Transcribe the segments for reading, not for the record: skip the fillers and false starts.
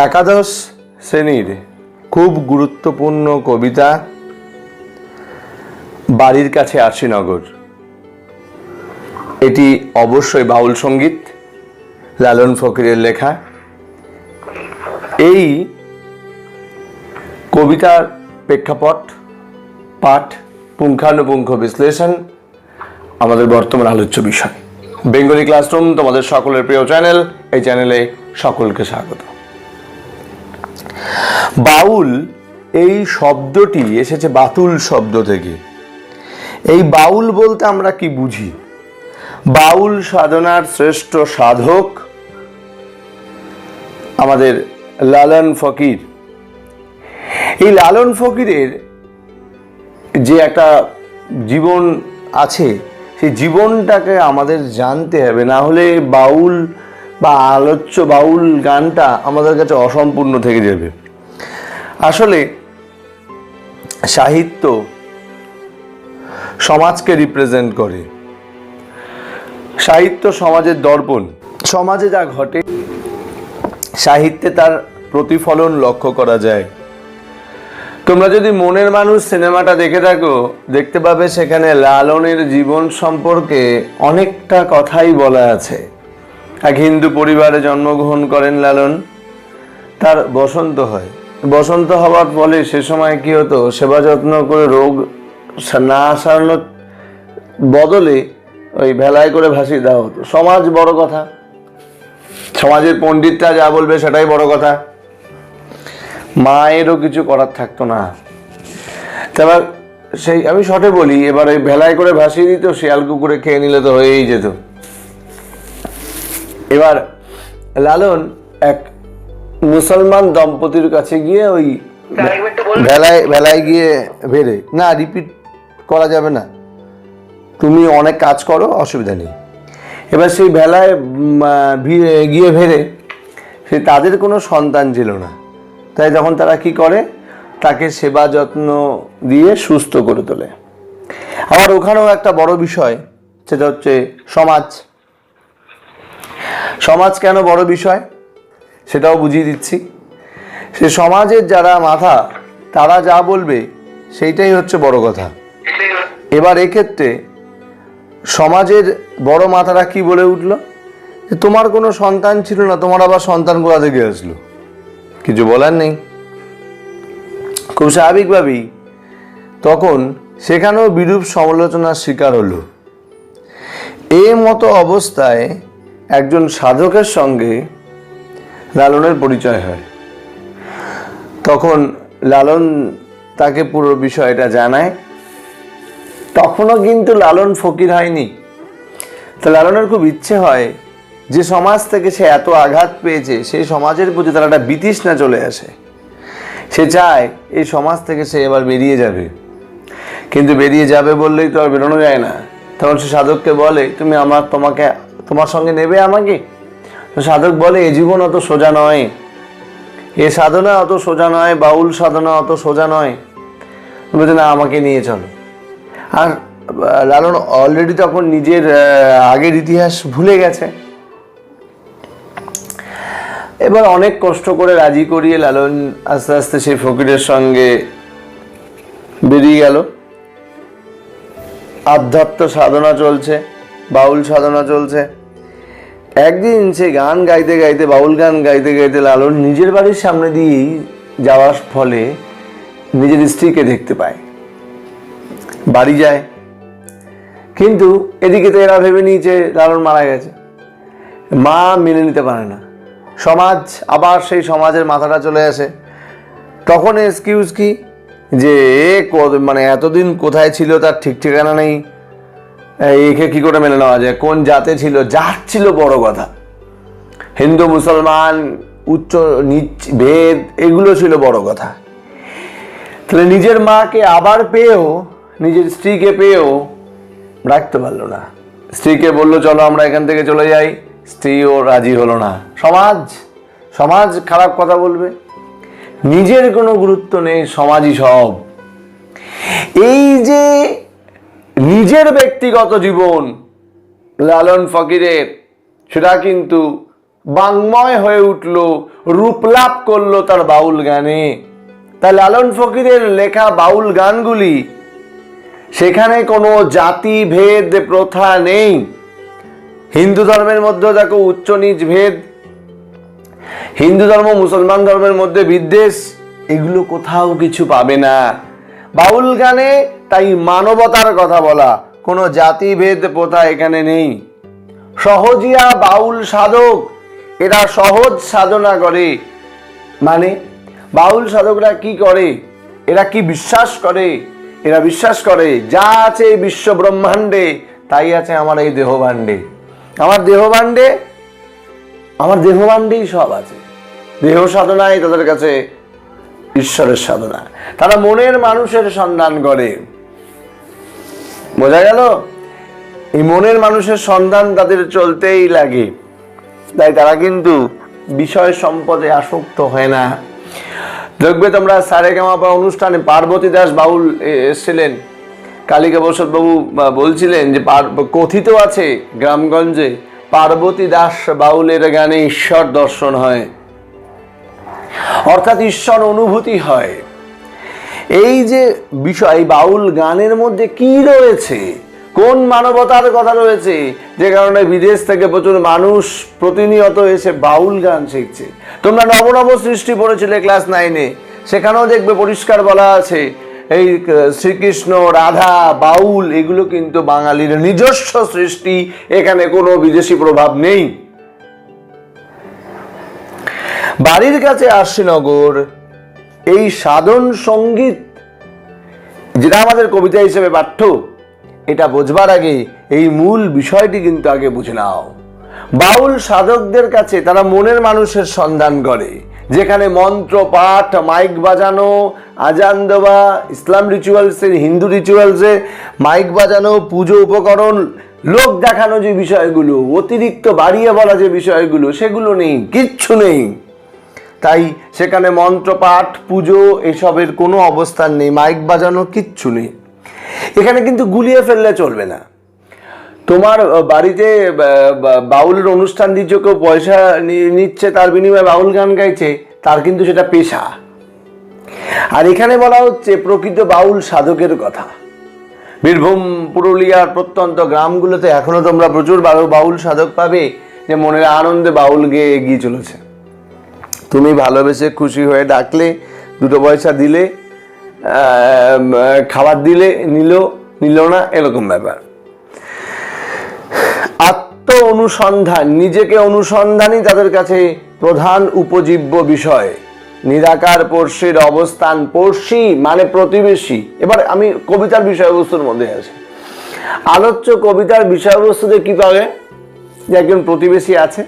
একাদশ শ্রেণীর খুব গুরুত্বপূর্ণ কবিতা বাড়ির কাছে আশিনগর। এটি অবশ্যই বাউল সঙ্গীত, লালন ফকিরের লেখা। এই কবিতার প্রেক্ষাপট, পাঠ, পুঙ্খানুপুঙ্খ বিশ্লেষণ আমাদের বর্তমান আলোচ্য বিষয়। বেঙ্গলি ক্লাসরুম তোমাদের সকলের প্রিয় চ্যানেল। এই চ্যানেলে সকলকে স্বাগত। বাউল এই শব্দটি এসেছে বাতুল শব্দ থেকে। এই বাউল বলতে আমরা কি বুঝি? বাউল সাধনার শ্রেষ্ঠ সাধক আমাদের লালন ফকির। এই লালন ফকিরের যে একটা জীবন আছে, সেই জীবনটাকে আমাদের জানতে হবে, না হলে বাউল বা আলোচ্য বাউল গানটা আমাদের কাছে অসম্পূর্ণ থেকে যাবে। আসলে সাহিত্য সমাজকে রিপ্রেজেন্ট করে। সাহিত্য সমাজের দর্পণ। সমাজে যা ঘটে সাহিত্যে তার প্রতিফলন লক্ষ্য করা যায়। তোমরা যদি মনের মানুষ সিনেমাটা দেখে থাকো, দেখতে পাবে সেখানে লালনের জীবন সম্পর্কে অনেকটা কথাই বলা আছে। এক হিন্দু পরিবারে জন্মগ্রহণ করেন লালন। তার বসন্ত হয়। বসন্ত হওয়ার ফলে সে সময় কি হতো, সেবা যত্ন করে রোগ না সারানোর বদলে ওই ভেলায় করে ভাসিয়ে দেওয়া হতো। সমাজ বড় কথা, সমাজের পণ্ডিতরা যা বলবে সেটাই বড় কথা। মায়েরও কিছু করার থাকতো না। তারপর সেই আমি শর্টে বলি, এবার ওই ভেলায় করে ভাসিয়ে দিত, শিয়াল কুকুরে খেয়ে নিলে তো হয়েই যেত। এবার লালন এক মুসলমান দম্পতির কাছে গিয়ে ওই ভেলায় গিয়ে ভেড়ে, না রিপিট করা যাবে না, তুমি অনেক কাজ করো, অসুবিধা নেই। এবার সেই ভেলায় গিয়ে ভেড়ে, সে তাদের কোনো সন্তান ছিল না। তাই তখন তারা কি করে, তাকে সেবা যত্ন দিয়ে সুস্থ করে তোলে। আবার ওখানেও একটা বড় বিষয়, সেটা হচ্ছে সমাজ। সমাজ কেন বড় বিষয় সেটাও বুঝিয়ে দিচ্ছি। সে সমাজের যারা মাথা, তারা যা বলবে সেইটাই হচ্ছে বড় কথা। এবার এক্ষেত্রে সমাজের বড় মাথারা কি বলে উঠল, যে তোমার কোনো সন্তান ছিল না, তোমার আবার সন্তান কোথা থেকে আসলো? কিছু বলার নেই। খুব স্বাভাবিকভাবেই তখন সেখানেও বিরূপ সমালোচনার শিকার হলো। এই মতো অবস্থায় একজন সাধকের সঙ্গে লালনের পরিচয় হয়। তখন লালন তাকে পুরো বিষয়টা জানায়। তখনও কিন্তু লালন ফকির হয়নি। তো লালনের খুব ইচ্ছে হয় যে সমাজ থেকে সে এত আঘাত পেয়েছে, সেই সমাজের প্রতি তার একটা বিতৃষ্ণা চলে আসে। সে চায় এই সমাজ থেকে সে এবার বেরিয়ে যাবে। কিন্তু বেরিয়ে যাবে বললেই তো আর বেরোনো যায় না। তখন সে সাধককে বলে, তুমি তোমার সঙ্গে নেবে আমাকে? তো সাধক বলে, এ জীবন অত সোজা নয়, এ সাধনা অত সোজা নয়, বাউল সাধনা অত সোজা নয়, বলছে না, আমাকে নিয়ে চলো। আর লালন অলরেডি তখন নিজের আগের ইতিহাস ভুলে গেছে। এবার অনেক কষ্ট করে রাজি করিয়ে লালন আস্তে আস্তে সেই ফকিরের সঙ্গে বেরিয়ে গেল। আধ্যাত্ম সাধনা চলছে, বাউল সাধনা চলছে। একদিন সে গান গাইতে গাইতে, বাউল গান গাইতে গাইতে লালন নিজের বাড়ির সামনে দিয়েই যাওয়ার ফলে নিজের স্ত্রীকে দেখতে পায়। বাড়ি যায়, কিন্তু এদিকে তো এরা ভেবে নিয়েছে লালন মারা গেছে। মা মেনে নিতে পারে না। সমাজ, আবার সেই সমাজের মাথাটা চলে আসে। তখন এক্সকিউজ কি, যে মানে এতদিন কোথায় ছিল তার ঠিক ঠিকানা নেই, একে কি করে মেনে নেওয়া যায়? কোন জাতে ছিল? জাত ছিল বড় কথা। হিন্দু মুসলমান, উচ্চ নিচ ভেদ, এগুলো ছিল বড় কথা। তাহলে নিজের মাকে আবার পেয়েও, নিজের স্ত্রীকে পেয়েও রাখতে পারলো না। স্ত্রীকে বললো, চলো আমরা এখান থেকে চলে যাই। স্ত্রীও রাজি হলো না। সমাজ খারাপ কথা বলবে, নিজের কোনো গুরুত্ব নেই, সমাজই সব। এই যে নিজের ব্যক্তিগত জীবন লালন ফকিরের, সেটা কিন্তু বাংময় হয়ে উঠল, রূপলাভ করলো তার বাউল গানে। তাই লালন ফকিরের লেখা বাউল গানগুলি, সেখানে কোনো জাতি ভেদ প্রথা নেই। হিন্দু ধর্মের মধ্যে দেখো উচ্চ নিচ ভেদ, হিন্দু ধর্ম মুসলমান ধর্মের মধ্যে বিদ্বেষ, এগুলো কোথাও কিছু পাবে না বাউল গানে। তাই মানবতার কথা বলা, কোনো জাতি ভেদ প্রথা এখানে নেই। সহজিয়া বাউল সাধক, এরা সহজ সাধনা করে। মানে বাউল সাধকরা কি করে, এরা কি বিশ্বাস করে? এরা বিশ্বাস করে যা আছে বিশ্ব ব্রহ্মাণ্ডে তাই আছে আমার এই দেহভাণ্ডে। আমার দেহভাণ্ডেই সব আছে। দেহ সাধনায় তাদের কাছে ঈশ্বরের সাধনা। তারা মনের মানুষের সন্ধান করে। বোঝা গেল? এই মনের মানুষের সন্ধান তাদের চলতেই লাগে। তাই তারা কিন্তু বিষয় সম্পদে আসক্ত হয় না। দেখবে তোমরা সারেগামাপা অনুষ্ঠানে পার্বতী দাস বাউল এসেছিলেন, কালিকা প্রসাদ বাবু বলছিলেন যে কথিত আছে গ্রামগঞ্জে পার্বতী দাস বাউলের গানে ঈশ্বর দর্শন হয়, অর্থাৎ ঈশ্বর অনুভূতি হয়। এই যে বিষয়, বাউল গানের মধ্যে কি রয়েছে, কোন মানবতার কথা রয়েছে, যে কারণে বিদেশ থেকে প্রচুর মানুষ প্রতিনিয়ত এসে বাউল গান শিখছে। তোমরা নবনব সৃষ্টি পড়েছিলে ক্লাস 9-এ, সেখানেও দেখবে পরিষ্কার বলা আছে এই শ্রীকৃষ্ণ, রাধা, বাউল এগুলো কিন্তু বাঙালির নিজস্ব সৃষ্টি, এখানে কোনো বিদেশি প্রভাব নেই। বাড়ির কাছে আরশিনগর, এই সাধন সঙ্গীত যেটা আমাদের কবিতা হিসেবে পাঠ্য, এটা বোঝবার আগে এই মূল বিষয়টি কিন্তু আগে বুঝে নাও। বাউল সাধকদের কাছে তারা মনের মানুষের সন্ধান করে, যেখানে মন্ত্র পাঠ, মাইক বাজানো, আজান দেওয়া, ইসলাম রিচুয়ালসে, হিন্দু রিচুয়ালসে মাইক বাজানো, পুজো উপকরণ, লোক দেখানো যে বিষয়গুলো, অতিরিক্ত বাড়িয়ে বলা যে বিষয়গুলো, সেগুলো নেই, কিচ্ছু নেই। তাই সেখানে মন্ত্রপাঠ, পুজো এসবের কোনো অবস্থান নেই, মাইক বাজানো কিচ্ছু নেই। এখানে কিন্তু গুলিয়ে ফেললে চলবে না। তোমার বাড়িতে বাউলের অনুষ্ঠান দিচ্ছ, কেউ পয়সা নিচ্ছে, তার বিনিময়ে বাউল গান গাইছে, তার কিন্তু সেটা পেশা। আর এখানে বলা হচ্ছে প্রকৃত বাউল সাধকের কথা। বীরভূম, পুরুলিয়ার প্রত্যন্ত গ্রামগুলোতে এখনো তোমরা প্রচুর বাউল সাধক পাবে, যে মনের আনন্দে বাউল গেয়ে এগিয়ে চলেছে। তুমি ভালোবেসে খুশি হয়ে ডাকলে, দুটো পয়সা দিলে, খাবার দিলে, নিল না, এরকম ব্যাপার। আত্ম অনুসন্ধান, নিজেকে অনুসন্ধানই তাদের কাছে প্রধান উপজীব্য বিষয়। নিরাকার পড়শির অবস্থান, পড়শি মানে প্রতিবেশী। এবার আমি কবিতার বিষয়বস্তুর মধ্যে আছি। আলোচ্য কবিতার বিষয়বস্তুতে কি পাবে, যে একজন প্রতিবেশী আছে,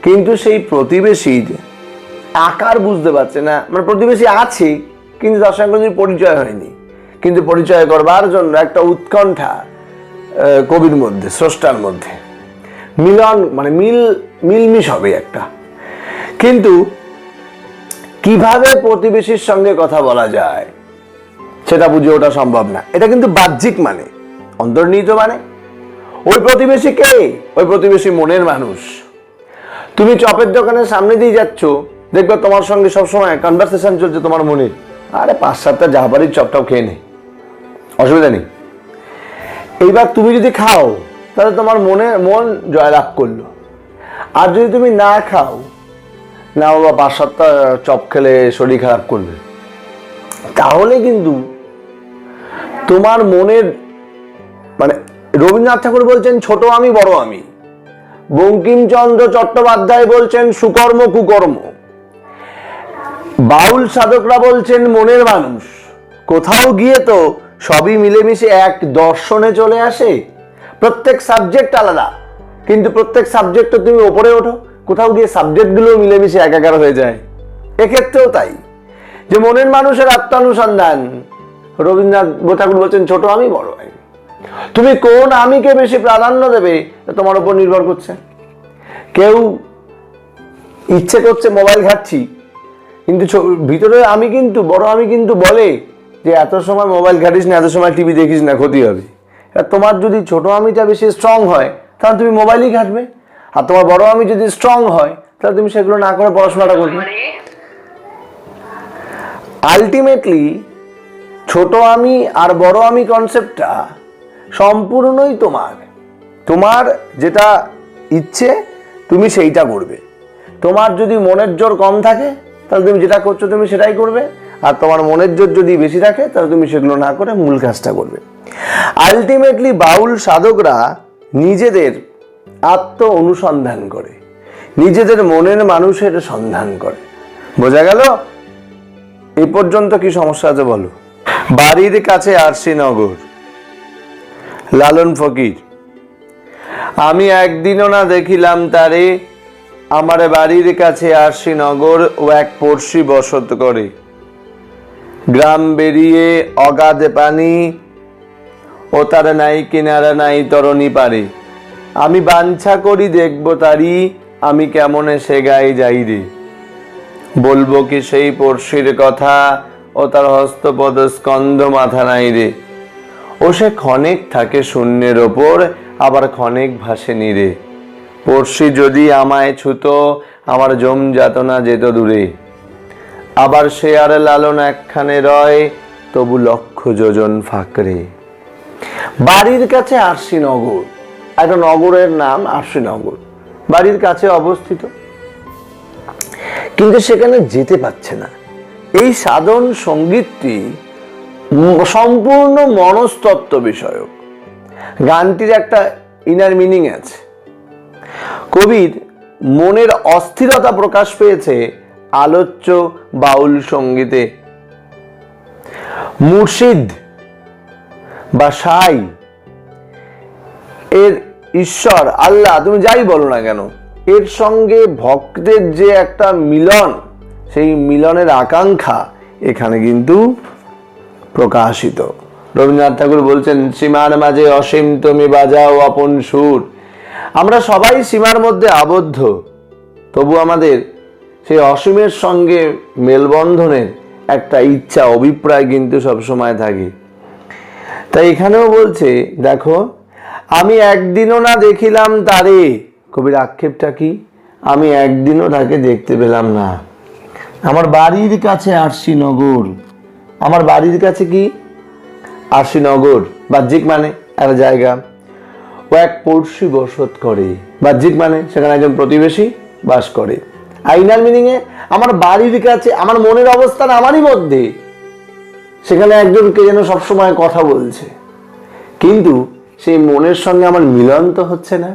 কিন্তু সেই প্রতিবেশীর আকার বুঝতে পারছে না। মানে প্রতিবেশী আছে কিন্তু তার সঙ্গে কোনো পরিচয় হয়নি, কিন্তু পরিচয় করবার জন্য একটা উৎকণ্ঠা কবির মধ্যে, স্রষ্টার মধ্যে মিলন, মানে মিলমিশ হবে একটা। কিন্তু কিভাবে প্রতিবেশীর সঙ্গে কথা বলা যায় সেটা বুঝে ওঠা সম্ভব না। এটা কিন্তু বাহ্যিক, মানে অন্তর্নিহিত। মানে ওই প্রতিবেশী কে? ওই প্রতিবেশী মনের মানুষ। তুমি চপের দোকানের সামনে দিয়ে যাচ্ছ, দেখবে তোমার সঙ্গে সবসময় কনভারসেশন চলছে তোমার মনে, আরে 5-7টা জাহাবাড়ির চপটাও খেয়ে নে, অসুবিধা নেই। এইবার তুমি যদি খাও তাহলে তোমার মন জয়লাভ করলো। আর যদি তুমি না খাও, না বাবা 5-7টা চপ খেলে শরীর খারাপ করবে, তাহলে কিন্তু তোমার মনের, মানে রবীন্দ্রনাথ ঠাকুর বলছেন ছোট আমি বড় আমি, বঙ্কিমচন্দ্র চট্টোপাধ্যায় বলছেন সুকর্ম কুকর্ম, বাউল সাধকরা বলছেন মনের মানুষ। কোথাও গিয়ে তো সবই মিলেমিশে এক দর্শনে চলে আসে। প্রত্যেক সাবজেক্ট আলাদা, কিন্তু প্রত্যেক সাবজেক্ট তুমি ওপরে ওঠো, কোথাও গিয়ে সাবজেক্টগুলো মিলেমিশে একাকার হয়ে যায়। এক্ষেত্রেও তাই, যে মনের মানুষের আত্মানুসন্ধান। রবীন্দ্রনাথ ঠাকুর বলছেন ছোট আমি বড় আমি। তুমি কোন আমিকে বেশি প্রাধান্য দেবে তোমার উপর নির্ভর করছে। কেউ ইচ্ছে করছে মোবাইল ঘাটছি, কিন্তু ভিতরে আমি কিন্তু বড় আমি কিন্তু বলে যে এত সময় মোবাইল ঘাটিস না, এত সময় টিভি দেখিস না, ক্ষতি হবে। তোমার যদি ছোট আমিটা বেশি স্ট্রং হয়, তাহলে তুমি মোবাইলই ঘাটবে। আর তোমার বড় আমি যদি স্ট্রং হয় তাহলে তুমি সেগুলো না করে পড়াশোনাটা করবে। আলটিমেটলি ছোট আমি আর বড় আমি কনসেপ্টটা সম্পূর্ণই তোমার। তোমার যেটা ইচ্ছে তুমি সেইটা করবে। তোমার যদি মনের জোর কম থাকে তাহলে তুমি যেটা করছো তুমি সেটাই করবে, আর তোমার মনের জোর যদি বেশি থাকে তাহলে তুমি সেগুলো না করে মূল কাজটা করবে। আলটিমেটলি বাউল সাধকরা নিজেদের আত্ম অনুসন্ধান করে, নিজেদের মনের মানুষের সন্ধান করে। বোঝা গেল? এ পর্যন্ত কি সমস্যা আছে বলো? বাড়ির কাছে আরশিনগর, লালন ফকির। আমি একদিনও না দেখিলাম তারে, আমার বাড়ির কাছে আরশিনগর ও এক পড়শি বসত করে। গ্রাম বেরিয়ে অগাধ পানি, ও তার নাই কিনারা নাই তরণী পারে। আমি বাঞ্ছা করি দেখব তারি, আমি কেমনে সে গায়ে যাই রে। বলবো কি সেই পড়শির কথা, ও তার হস্তপদ স্কন্ধ মাথা নাই রে। ও সে ক্ষণেক থাকে শূন্যের ওপর, আবার ক্ষণেক ভাসে নীরে। পড়শি যদি আমায় ছুতো, আমার জম যাতনা যেত দূরে। আবার সে আর লালন একখানে রয়, তবু লক্ষ যোজন ফাঁকরে। বাড়ির কাছে আরশিনগর, একটা নগরের নাম আরশিনগর, বাড়ির কাছে অবস্থিত, কিন্তু সেখানে যেতে পারছে না। এই সাধন সঙ্গীতটি সম্পূর্ণ মনস্তত্ত্ব বিষয়ক। গানটির একটা ইনার মিনিং আছে। কবির মনের অস্থিরতা প্রকাশ পেয়েছে আলোচ্য বাউল সঙ্গীতে। মুর্শিদ বা সাই এর ঈশ্বর আল্লাহ তুমি যাই বলো না কেন, এর সঙ্গে ভক্তের যে একটা মিলন, সেই মিলনের আকাঙ্ক্ষা এখানে কিন্তু প্রকাশিত। রবীন্দ্রনাথ ঠাকুর বলছেন, সীমার মাঝে অসীম তুমি বাজাও আপন সুর। আমরা সবাই সীমার মধ্যে আবদ্ধ, তবু আমাদের সেই অসীমের সঙ্গে মেলবন্ধনের একটা ইচ্ছা অভিপ্রায় কিন্তু সবসময় থাকে। তাই এখানেও বলছে, দেখো আমি একদিনও না দেখিলাম তারে। কবির আক্ষেপটা কি? আমি একদিনও তাকে দেখতে পেলাম না। আমার বাড়ির কাছে আরশিনগর, আমার বাড়ির কাছে কি আরশিনগর, বাহ্যিক মানে একটা জায়গা। ও এক পড়শি বসত করে, বাহ্যিক মানে সেখানে একজন প্রতিবেশী বাস করে। আইনার মিনিং এ আমার বাড়ির কাছে, আমার মনের অবস্থান আমারই মধ্যে, সেখানে একজনকে যেন সবসময় কথা বলছে, কিন্তু সেই মনের সঙ্গে আমার মিলন তো হচ্ছে না।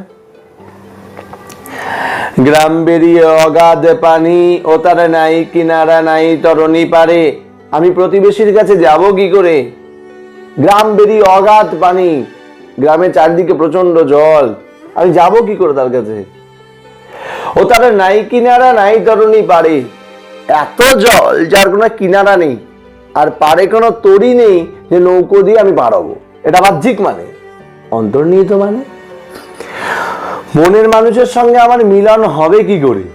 গ্রাম বেরিয়ে অগাধ পানি, ও তার নাই কিনারা নাই তরণী পারে। আমি প্রতিবেশীর কাছে যাব কি করে? গ্রাম বেরিয়ে অগাধ পানি, গ্রামের চারদিকে প্রচন্ড জল, আমি যাব কি করে তার কাছে? ও তার নাই কিনারা নাই তরণী পারে। এত জল যার কোনো কিনারা নেই, আর পারে কোনো তরি নেই যে নৌকো দিয়ে আমি পারবো। এটা বাহ্যিক মানে। অন্তর্নিহিত মানে মনের মানুষের সঙ্গে আমার মিলন হবে কি করে?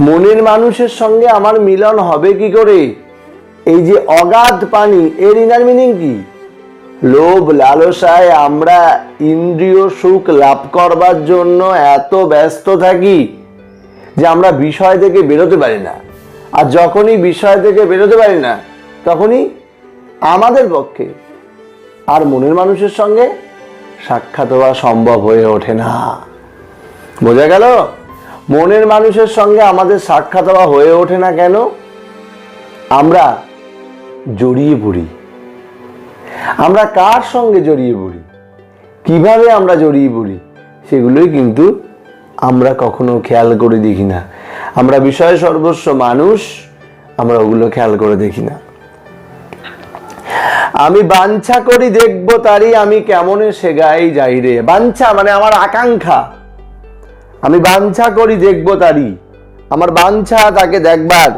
মনের মানুষের সঙ্গে আমার মিলন হবে কি করে? এই যে অগাধ পানি, এর ইনার মিনিং কি? লোভ লালসায় আমরা ইন্দ্রিয় সুখ লাভ করবার জন্য এত ব্যস্ত থাকি যে আমরা বিষয় থেকে বেরোতে পারি না। আর যখনই বিষয় থেকে বেরোতে পারি না, তখনই আমাদের পক্ষে আর মনের মানুষের সঙ্গে সাক্ষাৎ হওয়া সম্ভব হয়ে ওঠে না। বোঝা গেল? মনের মানুষের সঙ্গে আমাদের সাক্ষাৎ হওয়া হয়ে ওঠে না কেন? আমরা জড়িয়ে পড়ি। আমরা কার সঙ্গে জড়িয়ে পড়ি, কিভাবে আমরা জড়িয়ে পড়ি, সেগুলোই কিন্তু আমরা কখনো খেয়াল করে দেখি না। আমরা বিষয় সর্বস্ব মানুষ, আমরা ওগুলো খেয়াল করে দেখি না। আমি বাঞ্ছা করি দেখবো তারি, আমি কেমনে সে গায়ে যাই রে। বাঞ্ছা মানে আমার আকাঙ্ক্ষা। আমি বাঞ্ছা করি দেখবো তারি, আমার বাঞ্ছা তাকে দেখবার,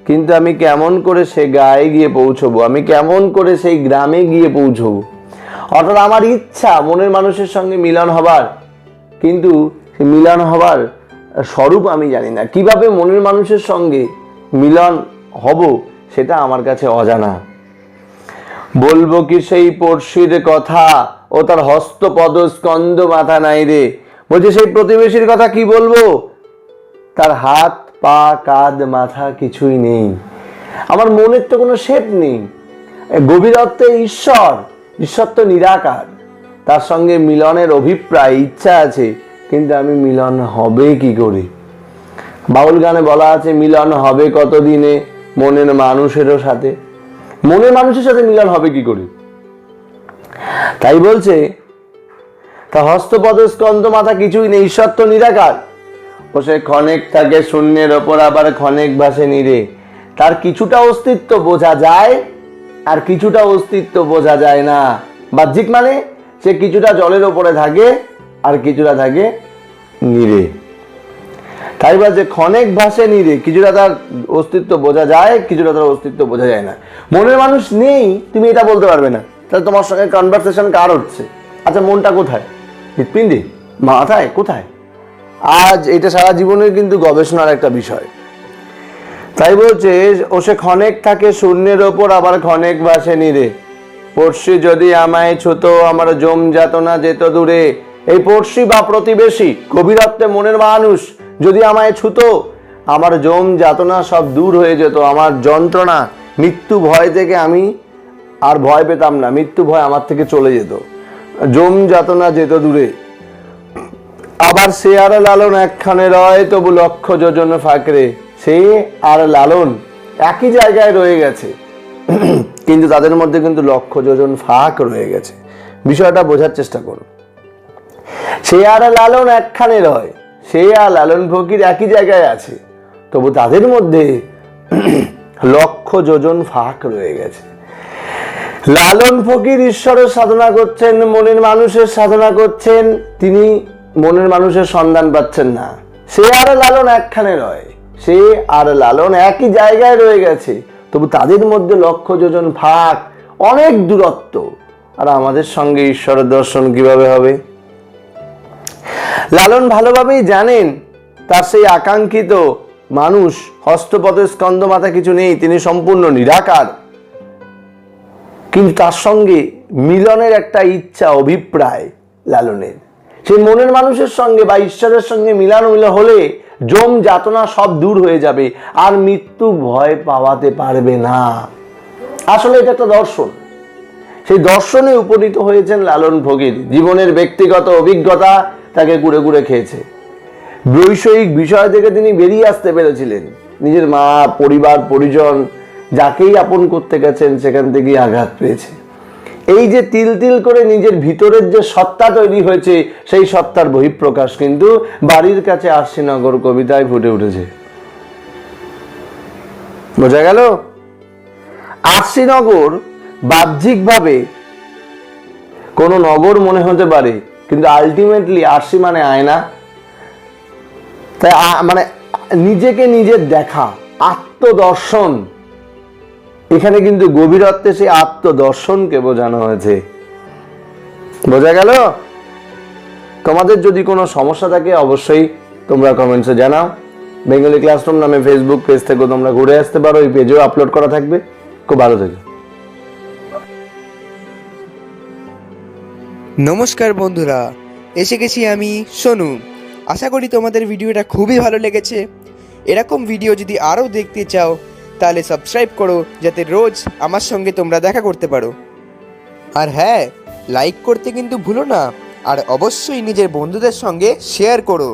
কিন্তু আমি কেমন করে সে গায়ে গিয়ে পৌঁছবো, আমি কেমন করে সেই গ্রামে গিয়ে পৌঁছবো। অর্থাৎ আমার ইচ্ছা মনের মানুষের সঙ্গে মিলন হবার, কিন্তু মিলন হবার স্বরূপ আমি জানি না। কিভাবে মনের মানুষের সঙ্গে মিলন হব সেটা আমার কাছে অজানা। বলবো কি সেই পড়শির কথা, ও তার হস্ত পদ স্কন্দ মাথা নাই রে। বলছে সেই প্রতিবেশীর কথা কি বলবো, তার হাত পা কাঁধ মাথা কিছুই নেই, আমার মনের তো কোনো শেপ নেই। গভীর অর্থে ঈশ্বর, ঈশ্বর তো নিরাকার, তার সঙ্গে মিলনের অভিপ্রায় ইচ্ছা আছে, কিন্তু আমি মিলন হবে কি করে? বাউল গানে বলা আছে মিলন হবে কতদিনে মনের মানুষেরও সাথে। মনের মানুষের সাথে মিলন হবে কি করে? তাই বলছে তা হস্তপদ স্কন্দ মাথা কিছুই নেই, ঈশ্বর তো নিরাকার। ও সে ক্ষণেক থাকে শূন্যের ওপর আবার ক্ষণেক ভাসে নীরে। তার কিছুটা অস্তিত্ব বোঝা যায় আর কিছুটা অস্তিত্ব বোঝা যায় না। বাহ্যিক মানে সে কিছুটা জলের ওপরে থাকে আর কিছুটা থাকে নীরে। তাই বলছে ক্ষণেক ভাসে নীরে, কিছুটা তার অস্তিত্ব বোঝা যায়, কিছুটা তার অস্তিত্ব বোঝা যায় না। মনের মানুষ নেই তুমি এটা বলতে পারবে না। তাহলে তোমার সঙ্গে কনভারসেশন কার হচ্ছে? আচ্ছা মনটা কোথায়? হৃৎপিণ্ডে, মাথায়, কোথায়? আজ এটা সারা জীবনের কিন্তু গবেষণার একটা বিষয়। তাই বলছে ও সে ক্ষণেক থাকে শূন্যের ওপর আবার ক্ষণেক ভাসে নীরে। পড়শি যদি আমায় ছুত আমার জম যাতনা যেত দূরে। এই পড়শি বা প্রতিবেশী, গভীরত্বে মনের মানুষ যদি আমায় ছুতো, আমার জম যাতনা সব দূর হয়ে যেত। আমার যন্ত্রণা, মৃত্যু ভয় থেকে আমি আর ভয় পেতাম না, মৃত্যু ভয় আমার থেকে চলে যেত, জম যাতনা যেত দূরে। আবার সে আর লালন একখানে রয় তবু লক্ষ যোজন ফাঁকরে। সে আর লালন একই জায়গায় রয়ে গেছে, কিন্তু তাদের মধ্যে কিন্তু লক্ষ যোজন ফাঁক রয়ে গেছে। বিষয়টা বোঝার চেষ্টা করুন। সে আর লালন একখানে রয়, সে আর লালন ফকির একই জায়গায় আছে, তবু তাদের মধ্যে লক্ষ যোজন ফাঁক রয়ে গেছে। লালন ফকির ঈশ্বরের সাধনা করছেন, মনের মানুষের সাধনা করছেন, তিনি মনের মানুষের সন্ধান পাচ্ছেন না। সে আর লালন একখানে রয়, সে আর লালন একই জায়গায় রয়ে গেছে, তবু তাদের মধ্যে লক্ষ যোজন ফাঁক, অনেক দূরত্ব। আর আমাদের সঙ্গে ঈশ্বরের দর্শন কিভাবে হবে? লালন ভালোভাবেই জানেন তার সেই আকাঙ্ক্ষিত মানুষ হস্তপদ স্কন্দ মাথা কিছু নেই, তিনি সম্পূর্ণ নিরাকার, কিন্তু তার সঙ্গে মিলনের একটা ইচ্ছা অভিপ্রায় লালনের। সেই মনের মানুষের সঙ্গে বা ঈশ্বরের সঙ্গে মিলন হলে জম যাতনা সব দূর হয়ে যাবে, আর মৃত্যু ভয় পাওয়াতে পারবে না। আসলে এটা একটা দর্শন, সেই দর্শনে উপনীত হয়েছেন লালন ফকির। জীবনের ব্যক্তিগত অভিজ্ঞতা তাকে কুড়ে কুড়ে খেয়েছে। বৈষয়িক বিষয় থেকে তিনি বেরিয়ে আসতে পেরেছিলেন। নিজের মা, পরিবার, পরিজন যাকেই আপন করতে গেছেন সেখান থেকেই আঘাত পেয়েছে। এই যে তিল তিল করে নিজের ভিতরের যে সত্তা তৈরি হয়েছে, সেই সত্তার বহিঃপ্রকাশ কিন্তু বাড়ির কাছে আরশিনগর কবিতায় ফুটে উঠেছে। বোঝা গেল? আরশিনগর বাহ্যিকভাবে কোনো নগর মনে হতে পারে, কিন্তু আলটিমেটলি আরশি মানে আয়না। তাই মানে নিজেকে নিজের দেখা, আত্মদর্শন, এখানে কিন্তু গভীরত্বে সেই আত্মদর্শনকে বোঝানো হয়েছে। বোঝা গেল? তোমাদের যদি কোনো সমস্যা থাকে অবশ্যই তোমরা কমেন্টসে জানাও। বেঙ্গলি ক্লাসরুম নামে ফেসবুক পেজ থেকে তোমরা ঘুরে আসতে পারো, এই পেজেও আপলোড করা থাকবে। খুব ভালো থেকো। নমস্কার বন্ধুরা, এসে গেছি আমি সোনু। আশা করি তোমাদের ভিডিওটা খুবই ভালো লেগেছে। এরকম ভিডিও যদি আরও দেখতে চাও তাহলে সাবস্ক্রাইব করো, যাতে রোজ আমার সঙ্গে তোমরা দেখা করতে পারো। আর হ্যাঁ, লাইক করতে কিন্তু ভুলো না, আর অবশ্যই নিজের বন্ধুদের সঙ্গে শেয়ার করো।